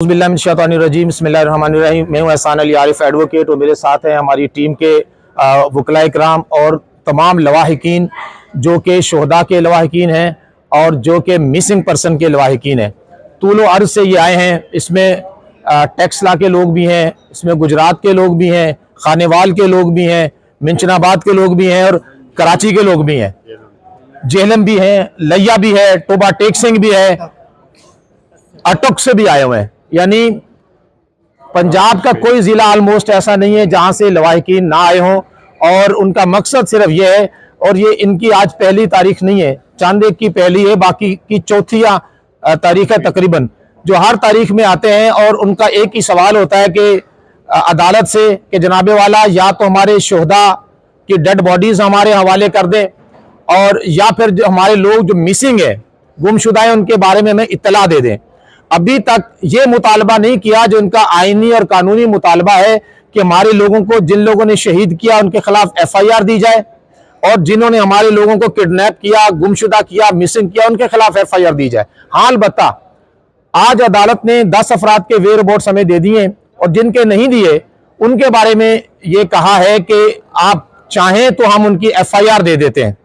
बिस्मिल्लाहिर्रहमानिर्रहीम, बिस्मिल्लाहिर्रहमानिर्रहीम। मैं हूं एहसान अली आरिफ एडवोकेट और मेरे साथ हैं हमारी टीम के वकला इकराम और तमाम लवाहिकीन जो कि शोहदा के लवाहिकीन हैं और जो कि मिसिंग पर्सन के लवाहिकीन हैं। तूलो अर्ज़ से ये आए हैं। इसमें टेक्सला के लोग भी हैं, इसमें गुजरात के लोग भी हैं, खानेवाल के लोग भी हैं, मिंचनाबाद के लोग भी हैं और कराची के लोग भी हैं, जेहलम भी हैं, लिया भी है, टोबा टेक सिंह भी है, अटक से भी आए हुए हैं। यानी पंजाब का कोई ज़िला ऑलमोस्ट ऐसा नहीं है जहां से लवाहिकीन ना आए हों और उनका मकसद सिर्फ ये है। और ये इनकी आज पहली तारीख नहीं है, चांद एक की पहली है, बाकी की चौथी तारीख है तकरीबन, जो हर तारीख में आते हैं। और उनका एक ही सवाल होता है कि अदालत से कि जनाबे वाला या तो हमारे शोहदा की डेड बॉडीज़ हमारे हवाले कर दें और या फिर जो हमारे लोग जो मिसिंग है, गुमशुदा है, उनके बारे में हमें इत्तला दे दें। अभी तक ये मुतालबा नहीं किया जो इनका आईनी और कानूनी मुतालबा है कि हमारे लोगों को, जिन लोगों ने शहीद किया उनके खिलाफ FIR दी जाए और जिन्होंने हमारे लोगों को किडनैप किया, गुमशुदा किया, मिसिंग किया, उनके खिलाफ FIR दी जाए। हाल बता, आज अदालत ने 10 अफराद के वे रिपोर्ट्स हमें दे दिए और जिनके नहीं दिए उनके बारे में ये कहा है कि आप चाहें तो हम उनकी FIR दे देते हैं।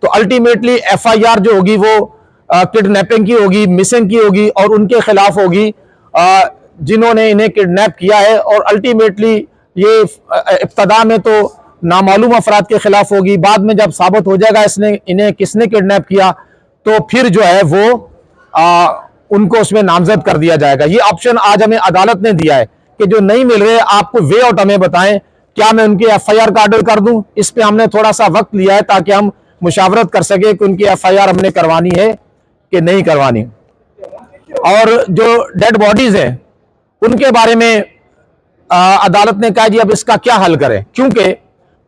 तो अल्टीमेटली FIR जो होगी वो किडनैपिंग की होगी, मिसिंग की होगी और उनके खिलाफ होगी जिन्होंने इन्हें किडनैप किया है। और अल्टीमेटली ये इब्तदा में तो नामालूम अफराद के खिलाफ होगी, बाद में जब साबित हो जाएगा इन्हें किसने किडनैप किया तो फिर जो है वो उनको उसमें नामजद कर दिया जाएगा। ये ऑप्शन आज हमें अदालत ने दिया है कि जो नहीं मिल रहे आपको वे आउट हमें बताएं, क्या मैं उनकी FIR का ऑर्डर कर दूं। इस पर हमने थोड़ा सा वक्त लिया है ताकि हम मुशावरत कर सके कि उनकी FIR हमने करवानी है कि नहीं करवानी। और जो डेड बॉडीज हैं उनके बारे में अदालत ने कहा जी अब इसका क्या हल करें, क्योंकि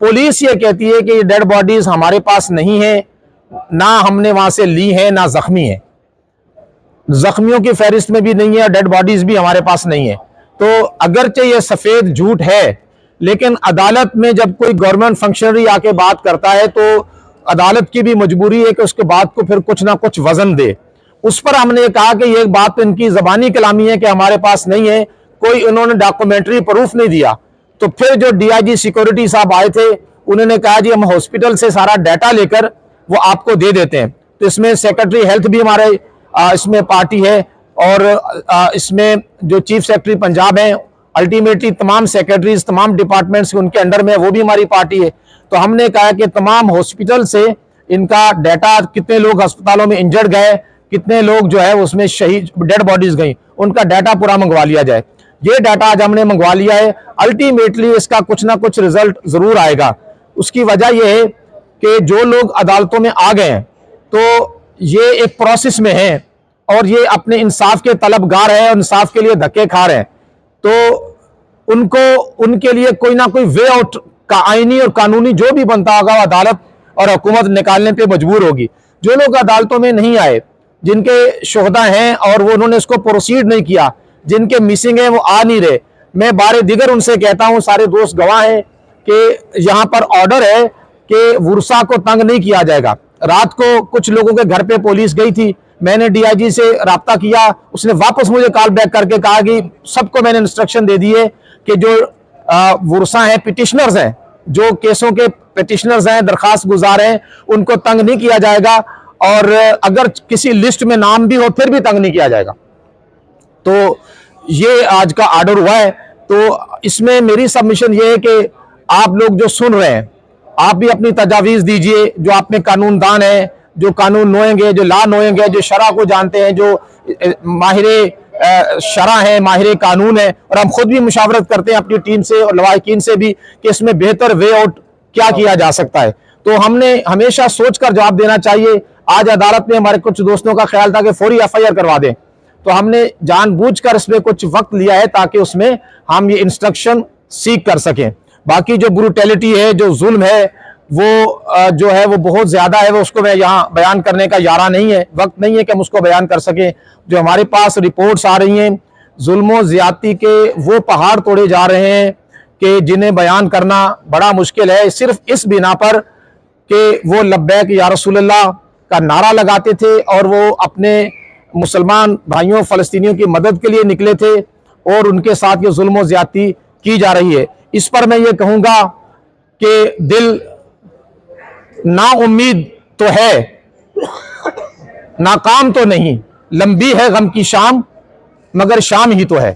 पुलिस ये कहती है कि ये डेड बॉडीज हमारे पास नहीं है, ना हमने वहां से ली है, ना जख्मी है, जख्मियों की फहरिस्त में भी नहीं है और डेड बॉडीज भी हमारे पास नहीं है। तो अगरचे ये सफेद झूठ है, लेकिन अदालत में जब कोई गवर्नमेंट फंक्शनरी आके बात करता है तो अदालत की भी मजबूरी है कि उसके बात को फिर कुछ ना कुछ वजन दे। उस पर हमने कहा कि ये बात तो इनकी जबानी कलामी है कि हमारे पास नहीं है, कोई उन्होंने डॉक्यूमेंट्री प्रूफ नहीं दिया। तो फिर जो DIG सिक्योरिटी साहब आए थे उन्होंने कहा जी हम हॉस्पिटल से सारा डाटा लेकर वो आपको दे देते हैं। तो इसमें सेक्रेटरी हेल्थ भी हमारे इसमें पार्टी है और इसमें जो चीफ सेक्रेटरी पंजाब है, अल्टीमेटली तमाम सेक्रेटरीज तमाम डिपार्टमेंट्स उनके अंडर में, वो भी हमारी पार्टी है। तो हमने कहा कि तमाम हॉस्पिटल से इनका डाटा, कितने लोग अस्पतालों में इंजर्ड गए, कितने लोग जो है उसमें शहीद डेड बॉडीज गई, उनका डाटा पूरा मंगवा लिया जाए। ये डाटा आज हमने मंगवा लिया है। अल्टीमेटली इसका कुछ ना कुछ रिजल्ट जरूर आएगा। उसकी वजह यह है कि जो लोग अदालतों में आ गए हैं तो ये एक प्रोसेस में है और ये अपने इंसाफ के तलबगार हैं और इंसाफ के लिए धक्के खा रहे हैं। तो उनको उनके लिए कोई ना कोई वे आउट का आईनी और कानूनी जो भी बनता होगा वो अदालत और हुकूमत निकालने पे मजबूर होगी। जो लोग अदालतों में नहीं आए, जिनके शोहदा हैं और वो उन्होंने इसको प्रोसीड नहीं किया, जिनके मिसिंग है वो आ नहीं रहे, मैं बारे दिगर उनसे कहता हूं, सारे दोस्त गवाह हैं कि यहां पर ऑर्डर है कि वुरसा को तंग नहीं किया जाएगा। रात को कुछ लोगों के घर पे पुलिस गई थी, मैंने DIG से रब्ता किया, उसने वापस मुझे कॉल बैक करके कहा कि सबको मैंने इंस्ट्रक्शन दे दी है कि जो वुरसा हैं, पिटिशनर्स हैं, जो केसों के पिटिशनर्स हैं, दरखास्त गुजार हैं, उनको तंग नहीं किया जाएगा और अगर किसी लिस्ट में नाम भी हो फिर भी तंग नहीं किया जाएगा। तो ये आज का ऑर्डर हुआ है। तो इसमें मेरी सबमिशन ये है कि आप लोग जो सुन रहे हैं आप भी अपनी तजावीज़ दीजिए, जो आप में कानूनदान है, जो कानून नोएंगे, जो ला नोएंगे, जो शरा को जानते हैं, जो माहिर शरा है, माहिर कानून है। और हम खुद भी मुशावरत करते हैं अपनी टीम से और लवाहिकीन से भी कि इसमें बेहतर वे आउट क्या किया जा सकता है। तो हमने हमेशा सोच कर जवाब देना चाहिए। आज अदालत में हमारे कुछ दोस्तों का ख्याल था कि फौरी FIR करवा दें, तो हमने जानबूझकर इसमें कुछ वक्त लिया है ताकि उसमें हम ये इंस्ट्रक्शन सीख कर सकें। बाकी जो ब्रूटैलिटी है, जो जुल्म है, वो जो है वो बहुत ज़्यादा है, वो उसको मैं यहाँ बयान करने का यारा नहीं है, वक्त नहीं है कि हम उसको बयान कर सकें। जो हमारे पास रिपोर्ट्स आ रही हैं जुल्म ज़्यादती के, वो पहाड़ तोड़े जा रहे हैं कि जिन्हें बयान करना बड़ा मुश्किल है, सिर्फ इस बिना पर कि वो लब्बैक या रसूलल्लाह का नारा लगाते थे और वो अपने मुसलमान भाइयों फ़लस्तीनियों की मदद के लिए निकले थे और उनके साथ ये जुल्म और ज़्यादती की जा रही है। इस पर मैं ये कहूँगा कि दिल नाउम्मीद तो है, नाकाम तो नहीं, लंबी है गम की शाम मगर शाम ही तो है।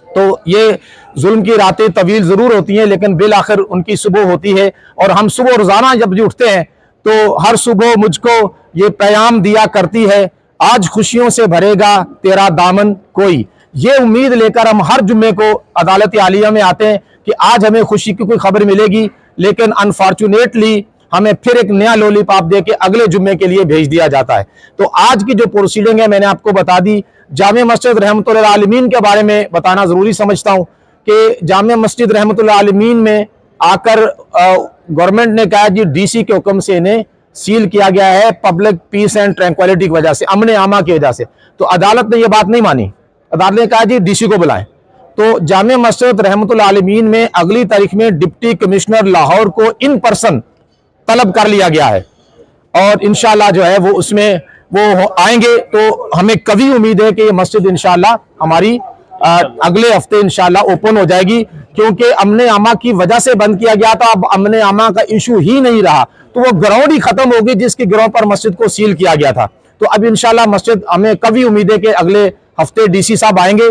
तो ये जुल्म की रातें तवील ज़रूर होती हैं लेकिन बिल आखिर उनकी सुबह होती है। और हम सुबह रोज़ाना जब भी उठते हैं तो हर सुबह मुझको ये पैगाम दिया करती है, आज खुशियों से भरेगा तेरा दामन कोई। ये उम्मीद लेकर हम हर जुम्मे को अदालत आलिया में आते हैं कि आज हमें खुशी की कोई खबर मिलेगी, लेकिन अनफॉर्चुनेटली हमें फिर एक नया लॉलीपॉप दे के अगले जुम्मे के लिए भेज दिया जाता है। तो आज की जो प्रोसीडिंग है मैंने आपको बता दी। जामे मस्जिद रहमतुल आलमीन के बारे में बताना ज़रूरी समझता हूँ कि जामे मस्जिद रहमतुल आलमीन में आकर गवर्नमेंट ने कहा जी डीसी के हुक्म से इन्हें सील किया गया है पब्लिक पीस एंड ट्रैंक्विलिटी की वजह से, अमन आमा की वजह से। तो अदालत ने यह बात नहीं मानी, अदालत ने कहा जी डीसी को बुलाएं। तो जामे मस्जिद रहमतुल आलमीन में अगली तारीख में डिप्टी कमिश्नर लाहौर को इन पर्सन तलब कर लिया गया है और इंशाल्लाह जो है वो उसमें वो आएंगे। तो हमें कभी उम्मीद है कि ये मस्जिद इंशाल्लाह हमारी अगले हफ्ते इंशाल्लाह ओपन हो जाएगी, क्योंकि अमन आमा की वजह से बंद किया गया था। अब अमन आमा का इशू ही नहीं रहा तो वो ग्राउंड ही खत्म होगी जिसकी ग्राउंड पर मस्जिद को सील किया गया था। तो अब इंशाल्लाह मस्जिद, हमें कभी उम्मीद है कि अगले हफ्ते डीसी साहब आएंगे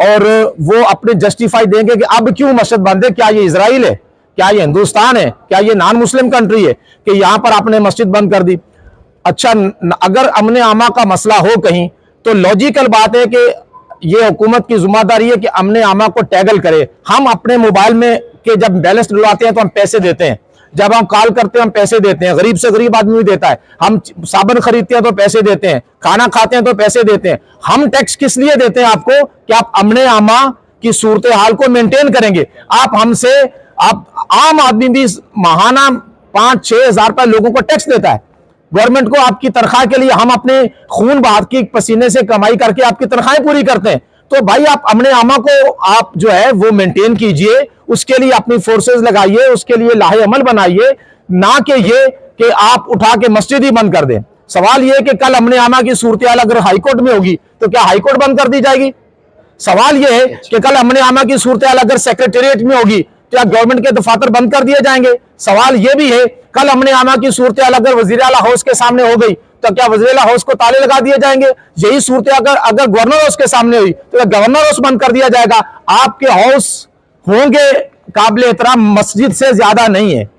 और वो अपने जस्टिफाई देंगे कि अब क्यों मस्जिद बंद है, क्या ये इजराइल है, क्या ये हिंदुस्तान है, क्या ये नॉन मुस्लिम कंट्री है कि यहां पर आपने मस्जिद बंद कर दी। अच्छा, अगर अमन आमा का मसला हो कहीं तो लॉजिकल बात है कि ये हुकूमत की जिम्मेदारी है कि अमन आमा को टैगल करे। हम अपने मोबाइल में के जब बैलेंस डलवाते हैं तो हम पैसे देते हैं, जब हम कॉल करते हैं हम पैसे देते हैं, गरीब से गरीब आदमी भी देता है। हम साबुन खरीदते हैं तो पैसे देते हैं, खाना खाते हैं तो पैसे देते हैं। हम टैक्स किस लिए देते हैं आपको कि आप अमन आमा की सूरत हाल को मेंटेन करेंगे। आप हमसे, आप आम आदमी भी माहाना 5-6 हज़ार रुपए लोगों को टैक्स देता है गवर्नमेंट को आपकी तनख्वाह के लिए। हम अपने खून बहाव की पसीने से कमाई करके आपकी तनख्वाहें पूरी करते हैं। तो भाई आप अमन आमा को आप जो है वो मेंटेन कीजिए, उसके लिए अपनी फोर्सेस लगाइए, उसके लिए लाहे अमल बनाइए, ना कि ये कि आप उठा के मस्जिद ही बंद कर दें। सवाल ये है कि कल अमन आमा की सूरत हाल अगर हाईकोर्ट में होगी तो क्या हाईकोर्ट बंद कर दी जाएगी? सवाल यह है कि कल अमन आमा की सूरत हाल अगर सेक्रेटेरिएट में होगी तो क्या गवर्नमेंट के दफातर बंद कर दिए जाएंगे? सवाल यह भी है कल अमन आमा की सूरत हाल अगर वजीर आला हाउस के सामने हो गई तो क्या वजीर आला हाउस को ताले लगा दिए जाएंगे? यही सूरत अगर गवर्नर हाउस के सामने हुई तो गवर्नर हाउस बंद कर दिया जाएगा? आपके हाउस होंगे काबिल एहतराम मस्जिद से ज्यादा नहीं है,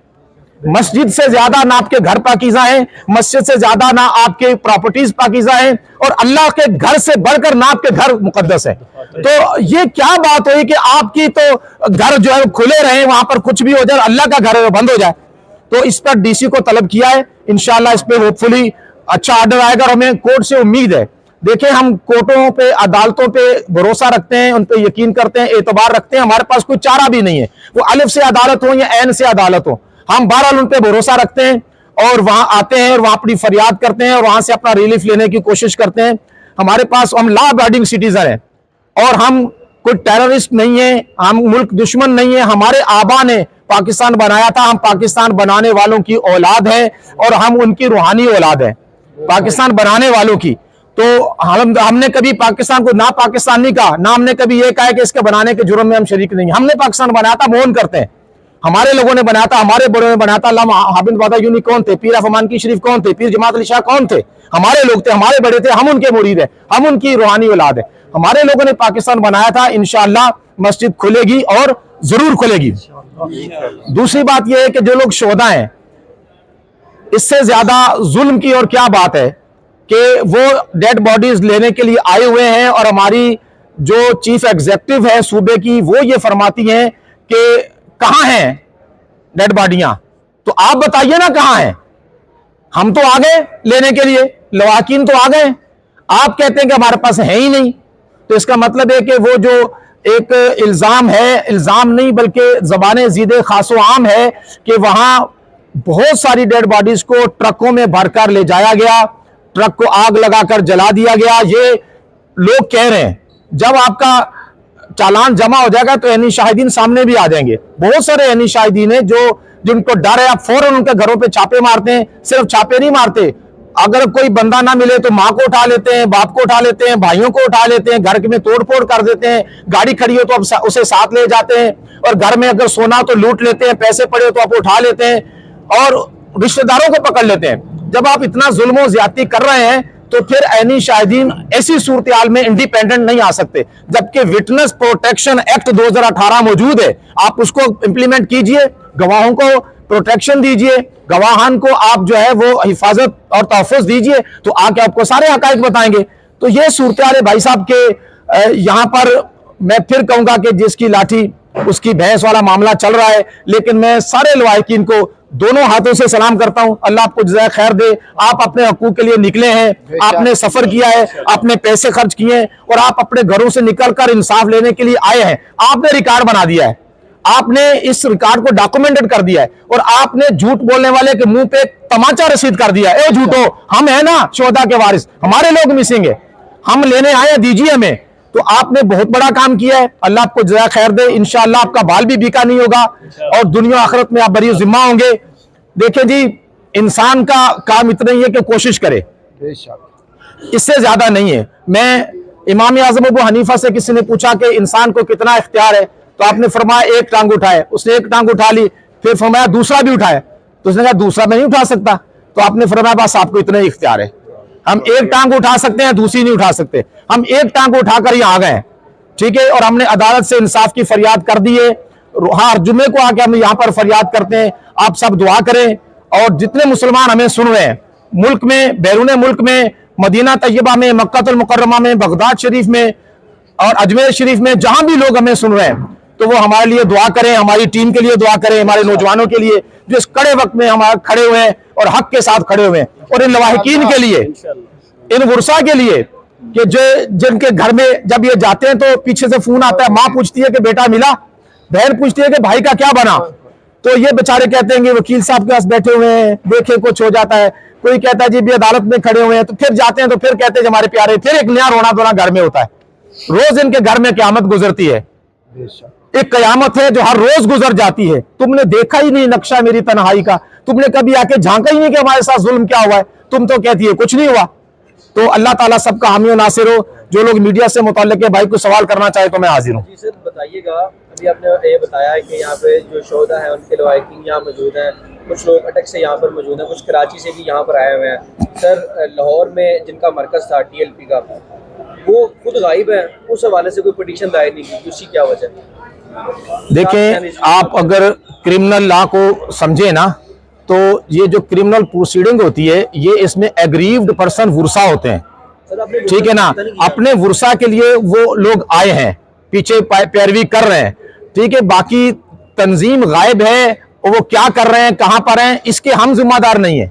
मस्जिद से ज्यादा ना आपके घर पाकीज़ा हैं, मस्जिद से ज्यादा ना आपके प्रॉपर्टीज पाकीज़ा हैं, और अल्लाह के घर से बढ़कर ना आपके घर मुकद्दस है। तो ये क्या बात हुई कि आपकी तो घर जो है खुले रहे, वहां पर कुछ भी हो जाए, अल्लाह का घर बंद हो जाए। तो इस पर डीसी को तलब किया है, इंशाल्लाह इस पे होपफुली अच्छा ऑर्डर आएगा और हमें कोर्ट से उम्मीद है। देखिए, हम कोर्टों पे, अदालतों पे भरोसा रखते हैं, उन पे यकीन करते हैं, एतबार रखते हैं, हमारे पास कोई चारा भी नहीं है। वो अलिफ से अदालत हो या ऐन से अदालत हो, हम बहरहाल उन पे भरोसा रखते हैं और वहां आते हैं और वहां अपनी फरियाद करते हैं और वहां से अपना रिलीफ लेने की कोशिश करते हैं। हमारे पास, हम लॉ अबाइडिंग सिटीजन हैं और हम कोई टेररिस्ट नहीं है, हम मुल्क दुश्मन नहीं है। हमारे आबा ने पाकिस्तान बनाया था, हम पाकिस्तान बनाने वालों की औलाद है और हम उनकी रूहानी औलाद है, पाकिस्तान बनाने वालों की। तो हमने कभी पाकिस्तान को ना पाकिस्तान नहीं कहा, ना हमने कभी ये कहा कि इसके बनाने के जुर्म में हम शरीक नहीं। हमने पाकिस्तान बनाया था, मौन करते हैं, हमारे लोगों ने बनाया था, हमारे बड़ों ने बनाया था। अल्लामा हाबिब बादा यूनी कौन थे? पीर अफमान की शरीफ कौन थे? पीर जमात अली शाह कौन थे? हमारे लोग थे, हमारे बड़े थे, हम उनके मुरीद हैं, हम उनकी रूहानी औलाद है। हमारे लोगों ने पाकिस्तान बनाया था, इंशाअल्लाह मस्जिद खुलेगी और जरूर खुलेगी। दूसरी बात यह है कि जो लोग शोहदा हैं, इससे ज्यादा जुल्म की और क्या बात है कि वो डेड बॉडीज लेने के लिए आए हुए हैं और हमारी जो चीफ एग्जीक्यूटिव है सूबे की, वो ये फरमाती हैं कि कहां हैं डेड बॉडियां? तो आप बताइए ना कहां हैं? हम तो आ गए लेने के लिए, लवाकिन तो आ गए, आप कहते हैं कि हमारे पास है ही नहीं। तो इसका मतलब है कि वो जो एक इल्जाम है, इल्जाम नहीं बल्कि ज़बाने ज़ीदे खासो आम है कि वहां बहुत सारी डेड बॉडीज को ट्रकों में भरकर ले जाया गया, ट्रक को आग लगाकर जला दिया गया। ये लोग कह रहे हैं। जब आपका चालान जमा हो जाएगा तो एनी शाहिदीन सामने भी आ जाएंगे। बहुत सारे एनी शाहिदीन है जो जिनको डर है, आप फौरन उनके घरों पे छापे मारते हैं। सिर्फ छापे नहीं मारते, अगर कोई बंदा ना मिले तो माँ को उठा लेते हैं, बाप को उठा लेते हैं, भाइयों को उठा लेते हैं, घर में तोड़फोड़ कर देते हैं, गाड़ी खड़ी हो तो अब उसे साथ ले जाते हैं, और घर में अगर सोना तो लूट लेते हैं, पैसे पड़े हो तो आप उठा लेते हैं, और रिश्तेदारों को पकड़ लेते हैं। जब आप इतना जुल्म और ज्यादती कर रहे हैं तो फिर ऐनी शाहिदीन ऐसी सूरत हाल में इंडिपेंडेंट नहीं आ सकते, जबकि विटनेस प्रोटेक्शन एक्ट 2018 मौजूद है, आप उसको इंप्लीमेंट कीजिए, गवाहों को प्रोटेक्शन दीजिए, गवाहान को आप जो है वो हिफाजत और तहफ़्फ़ुज़ दीजिए, तो आके आपको सारे हक़ाइक़ बताएंगे। तो ये सूरत हाल है भाई साहब के यहाँ पर मैं फिर कहूंगा कि जिसकी लाठी उसकी भैंस वाला मामला चल रहा है, लेकिन मैं सारे लवाहिकीन को दोनों हाथों से सलाम करता हूं। अल्लाह आपको जज़ाए खैर दे। आप अपने हकूक के लिए निकले हैं, आपने सफर किया है, आपने पैसे खर्च किए हैं, और आप अपने घरों से निकलकर इंसाफ लेने के लिए आए हैं। आपने रिकॉर्ड बना दिया है, आपने इस रिकॉर्ड को डॉक्यूमेंटेड कर दिया है, और आपने झूठ बोलने वाले के मुंह पे तमाचा रसीद कर दिया है। ए झूठो, हम है ना शोहदा के वारिस, हमारे लोग मिसिंग है, हम लेने आए, दीजिए हमें। तो आपने बहुत बड़ा काम किया है, अल्लाह आपको जज़ा खैर दे। इंशाअल्लाह आपका बाल भी बिका नहीं होगा, और दुनिया आखिरत में आप बरी जिम्मा होंगे। देखिए जी, इंसान का काम इतना ही है कि कोशिश करे, इससे ज्यादा नहीं है। मैं इमाम आज़म अबू हनीफा से किसी ने पूछा कि इंसान को कितना इख्तियार है, तो आपने फरमाया एक टांग उठाए, उसने एक टांग उठा ली, फिर फरमाया दूसरा भी उठाए, तो उसने कहा दूसरा मैं नहीं उठा सकता, तो आपने फरमाया बस आपको इतना ही इख्तियार है, हम एक टांग उठा सकते हैं, दूसरी नहीं उठा सकते, हम एक टांग उठाकर यहाँ आ गए, ठीक है। और हमने अदालत से इंसाफ की फरियाद कर दी है, हर जुम्मे को आके हम यहाँ पर फरियाद करते हैं। आप सब दुआ करें, और जितने मुसलमान हमें सुन रहे हैं मुल्क में, बैरून मुल्क में, मदीना तैयबा में, मक्कातुल मुकर्रमा में, बगदाद शरीफ में और अजमेर शरीफ में, जहां भी लोग हमें सुन रहे हैं, तो वो हमारे लिए दुआ करें, हमारी टीम के लिए दुआ करें, हमारे नौजवानों के लिए जो इस कड़े वक्त में हमारे खड़े हुए हैं और हक के साथ खड़े हुए हैं, और इन लवाहिकीन के लिए, इन वर्षा के लिए कि जो जिनके घर में जब ये जाते हैं तो पीछे से फोन आता है, माँ पूछती है कि बेटा मिला, बहन पूछती है कि भाई का क्या बना, तो ये बेचारे कहते हैं कि वकील साहब के पास बैठे हुए हैं, देखे कुछ हो जाता है, कोई कहता है जी भी अदालत में खड़े हुए हैं, तो फिर जाते हैं तो फिर कहते हैं हमारे प्यारे, फिर एक नया रोना धोना घर में होता है। रोज इनके घर में क़यामत गुजरती है, एक क़यामत है जो हर रोज गुजर जाती है। तुमने देखा ही नहीं नक्शा मेरी तन्हाई का, तुमने कभी आके झांका ही नहीं कि हमारे साथ जुल्म क्या हुआ है, तुम तो कहती है कुछ नहीं हुआ। तो अल्लाह ताला सबका हामी और नासिर हो। जो लोग मीडिया से मुताल्लिक है भाई को सवाल करना चाहे तो मैं हाजिर हूँ। जी सर बताइएगा, अभी आपने ये बताया है कि यहाँ पे जो शोहदा है उनके लवाहिकीन यहाँ मौजूद हैं, कुछ लोग अटक से यहाँ पर मौजूद हैं, कुछ कराची से भी यहाँ पर आए हुए हैं। सर लाहौर में जिनका मरकज़ था TLP का, वो खुद गायब है, उस हवाले से कोई पिटीशन दायर नहीं की, उसकी क्या वजह? देखें, आप अगर क्रिमिनल लॉ को समझे ना, तो ये जो क्रिमिनल प्रोसीडिंग होती है ये इसमें एग्रीव्ड पर्सन वुरसा होते हैं, ठीक है ना। अपने वुरसा के लिए वो लोग आए हैं, पीछे पैरवी कर रहे हैं, ठीक है। बाकी तंजीम गायब है, वो क्या कर रहे हैं, कहां पर हैं, इसके हम जिम्मेदार नहीं है,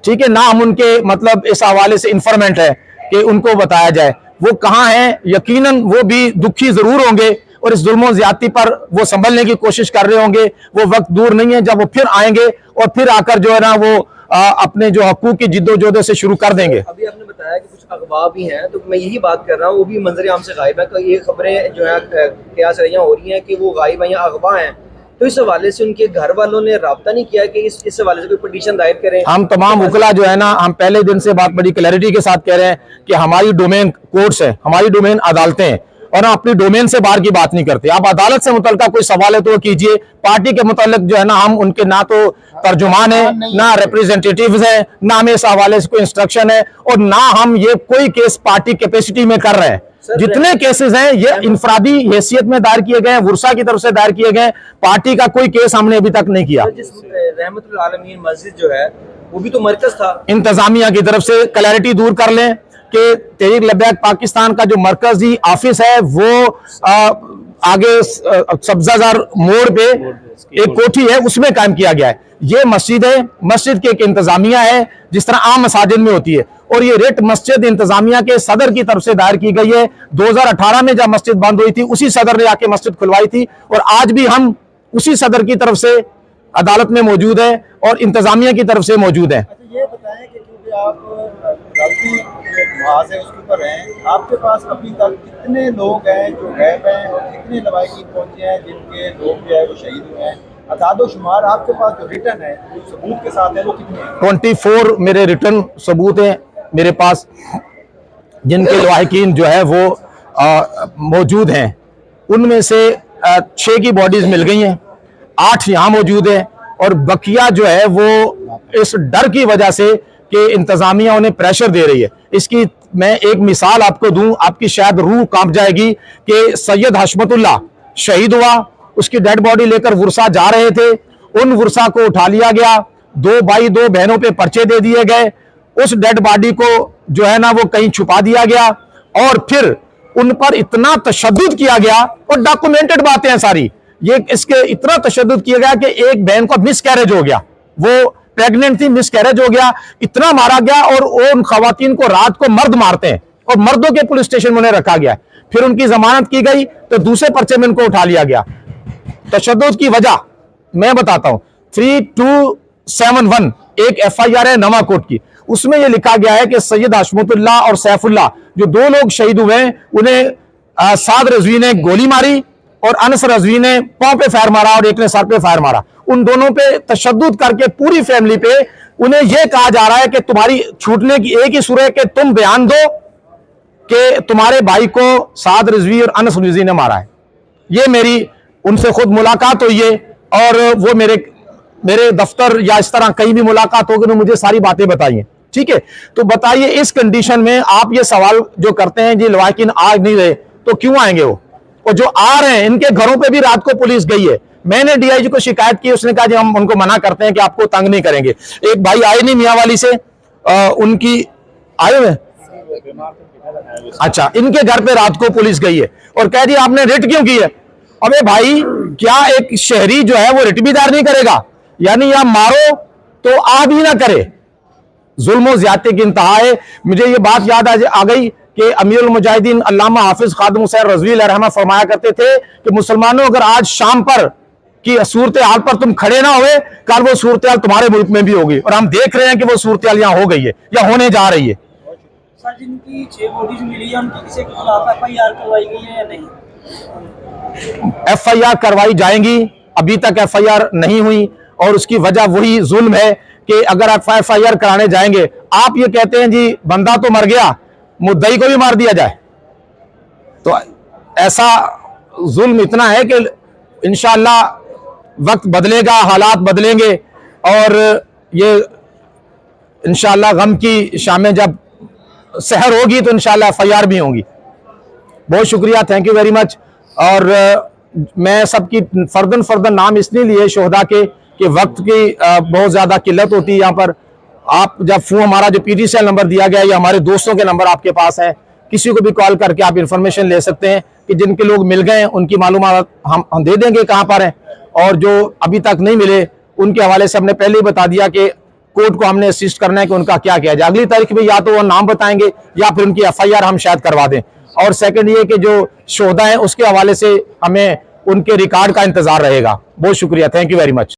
ठीक है ना। हम उनके मतलब इस हवाले से इंफॉर्मेंट है कि उनको बताया जाए वो कहां हैं। यकीनन वो भी दुखी जरूर होंगे और इस जुल्म ज्यादती पर वो संभलने की कोशिश कर रहे होंगे। वो वक्त दूर नहीं है जब वो फिर आएंगे और फिर आकर जो है ना वो अपने जो हकूक की जिद्दोजहद से शुरू कर देंगे। अभी आपने बताया कि कुछ अगवा भी हैं, तो मैं यही बात कर रहा हूँ, वो भी मंजर आम से गायब है। ये खबरें जो है कयास रहियाँ हो रही हैं कि वो गायब हैं या अगवा हैं, तो इस हवाले से उनके घर वालों ने राब्ता नहीं किया कि इस हवाले से कोई पिटीशन दायर करें? हम तमाम वकला जो है ना, हम पहले दिन से बात बड़ी क्लैरिटी के साथ कह रहे हैं कि हमारी डोमेन कोर्ट्स है, हमारी डोमेन अदालतें हैं, और हम अपनी डोमेन से बाहर की बात नहीं करते। आप अदालत से मुतल्लिका कोई सवाल है तो कीजिए। पार्टी के मुतल्लिक जो है ना, हम उनके ना तो तर्जुमान है, ना रिप्रेजेंटेटिव्स हैं, ना हमें इस हवाले से कोई इंस्ट्रक्शन है, और ना हम ये कोई केस पार्टी कैपेसिटी में कर रहे हैं। जितने केसेस हैं ये इंफरादी हैसियत में दायर किए गए हैं, वुरसा की तरफ से दायर किए गए हैं, पार्टी का कोई केस हमने अभी तक नहीं किया। रहमतुल आलमीन मस्जिद जो है वो भी तो मरकज था। इंतजामिया की तरफ से क्लैरिटी दूर कर लें कि तहरीक लब्बैक पाकिस्तान का जो मरकजी ऑफिस है वो आगे सब्जाजार मोड़ पे एक कोठी है, उसमें कायम किया गया है। ये मस्जिद है, मस्जिद की एक इंतजामिया है जिस तरह आम मसाजिद में होती है, और ये रेट मस्जिद इंतजामिया के सदर की तरफ से दायर की गई है। 2018 में जब मस्जिद बंद हुई थी उसी सदर ने आके मस्जिद खुलवाई थी, और आज भी हम उसी सदर की तरफ से अदालत में मौजूद है और इंतजामिया की तरफ से मौजूद है। अच्छा ये बताएं कि क्योंकि आप गलती मुआज है उसके ऊपर हैं, आपके पास अभी तक कितने लोग हैं जो गायब हैं और कितने लवाहिकीन पहुंचे हैं जिनके लोग जो है वो शहीद हुए हैं, अदाद-ओ-शुमार आपके पास जो रिटर्न है सबूत के साथ है वो कितने हैं? 24 मेरे रिटर्न सबूत हैं मेरे पास, जिनके लवाहिकीन जो है वो मौजूद हैं। उनमें से 6 की बॉडीज मिल गई हैं, 8 यहाँ मौजूद हैं, और बकिया जो है वो इस डर की वजह से कि इंतजामिया उन्हें प्रेशर दे रही है। इसकी मैं एक मिसाल आपको दूं, आपकी शायद रूह कांप जाएगी कि सैयद हशमतुल्लाह शहीद हुआ, उसकी डेड बॉडी लेकर वुरसा जा रहे थे, उन वुरसा को उठा लिया गया, 2 भाई 2 बहनों पे पर्चे दे दिए गए, उस डेड बॉडी को जो है ना वो कहीं छुपा दिया गया, और फिर उन पर इतना तशद्दुद किया गया, और डॉक्यूमेंटेड बातें हैं सारी, ये इसके इतना तशद्दुद किया गया कि एक बहन को मिसकैरेज हो गया, वो प्रेग्नेंट थी, मिसकैरेज हो गया, इतना मारा गया, और उन खवातीन को रात को मर्द मारते हैं, और मर्दों के पुलिस स्टेशन में उन्हें रखा गया। फिर उनकी जमानत की गई तो दूसरे पर्चे में उनको उठा लिया गया। तशद्दुद की वजह मैं बताता हूं, 3271 एक FIR है नवाकोट की, उसमें यह लिखा गया है कि सैयद हशमतुल्लाह और सैफुल्लाह जो 2 लोग शहीद हुए हैं, उन्हें साद रजवी ने गोली मारी और अनस रजवी ने पांव पे फायर मारा और एक ने सर पे फायर मारा। उन दोनों पे तशद्दुद करके पूरी फैमिली पे उन्हें यह कहा जा रहा है कि तुम्हारी छूटने की एक ही सूरत है कि तुम बयान दो कि तुम्हारे भाई को साद रिजवी और अनस रिजवी ने मारा है। ये मेरी उनसे खुद मुलाकात हुई है, और वो मेरे दफ्तर या इस तरह कहीं भी मुलाकात होगी तो मुझे सारी बातें बताइए। ठीक है, तो बताइए इस कंडीशन में आप ये सवाल जो करते हैं जी लवाहिकीन आ नहीं रहे तो क्यों आएंगे वो, और जो आ रहे हैं इनके घरों पे भी रात को पुलिस गई है। मैंने DIG को शिकायत की, उसने कहा जी हम उनको मना करते हैं कि आपको तंग नहीं करेंगे। एक भाई आए नहीं मियांवाली से, उनकी आए हुए, अच्छा, इनके घर पे रात को पुलिस गई है और कह दी आपने रिट क्यों की है। अबे भाई, क्या एक शहरी जो है वो रिट भी दायर नहीं करेगा? यानी या मारो तो आ भी ना करे। जुल्म ज्यादती की इंतहा है। मुझे ये बात याद आ गई कि अमीरुल मुजाहिदीन अल्लामा हाफिज खादिम हुसैन रज़वी रहमा फरमाया करते थे कि मुसलमानों, अगर आज शाम पर की सूरत हाल पर तुम खड़े ना हुए, कल वो सूरत हाल तुम्हारे मुल्क में भी होगी, और हम देख रहे हैं कि वो सूरत हाल यहाँ हो गई है या होने जा रही है। सर, जिनकी 6 बॉडीज मिली है उनकी किसी के खिलाफ FIR करवाई गई है या नहीं? FIR करवाई जाएंगी, अभी तक FIR नहीं हुई, और उसकी वजह वही जुल्म है कि अगर आप FIR कराने जाएंगे, आप ये कहते हैं जी बंदा तो मर गया, मुद्दई को भी मार दिया जाए, तो ऐसा जुल्म इतना है कि इंशाअल्लाह वक्त बदलेगा, हालात बदलेंगे, और ये इंशाअल्लाह गम की शामें जब सहर होगी तो इंशाअल्लाह FIR भी होंगी। बहुत शुक्रिया, थैंक यू वेरी मच। और मैं सबकी फर्दन नाम इसलिए लिए शोहदा के कि वक्त की बहुत ज़्यादा किल्लत होती है यहाँ पर। आप जब हमारा जो PTCL नंबर दिया गया है, या हमारे दोस्तों के नंबर आपके पास है, किसी को भी कॉल करके आप इंफॉर्मेशन ले सकते हैं कि जिनके लोग मिल गए हैं उनकी मालूमात हम दे देंगे कहाँ पर हैं, और जो अभी तक नहीं मिले उनके हवाले से हमने पहले ही बता दिया कि कोर्ट को हमने असिस्ट करना है कि उनका क्या किया जाए। अगली तारीख में या तो वो नाम बताएंगे या फिर उनकी FIR हम शायद करवा दें। और सेकंड ये कि जो शोहदा है उसके हवाले से हमें उनके रिकॉर्ड का इंतजार रहेगा। बहुत शुक्रिया, थैंक यू वेरी मच।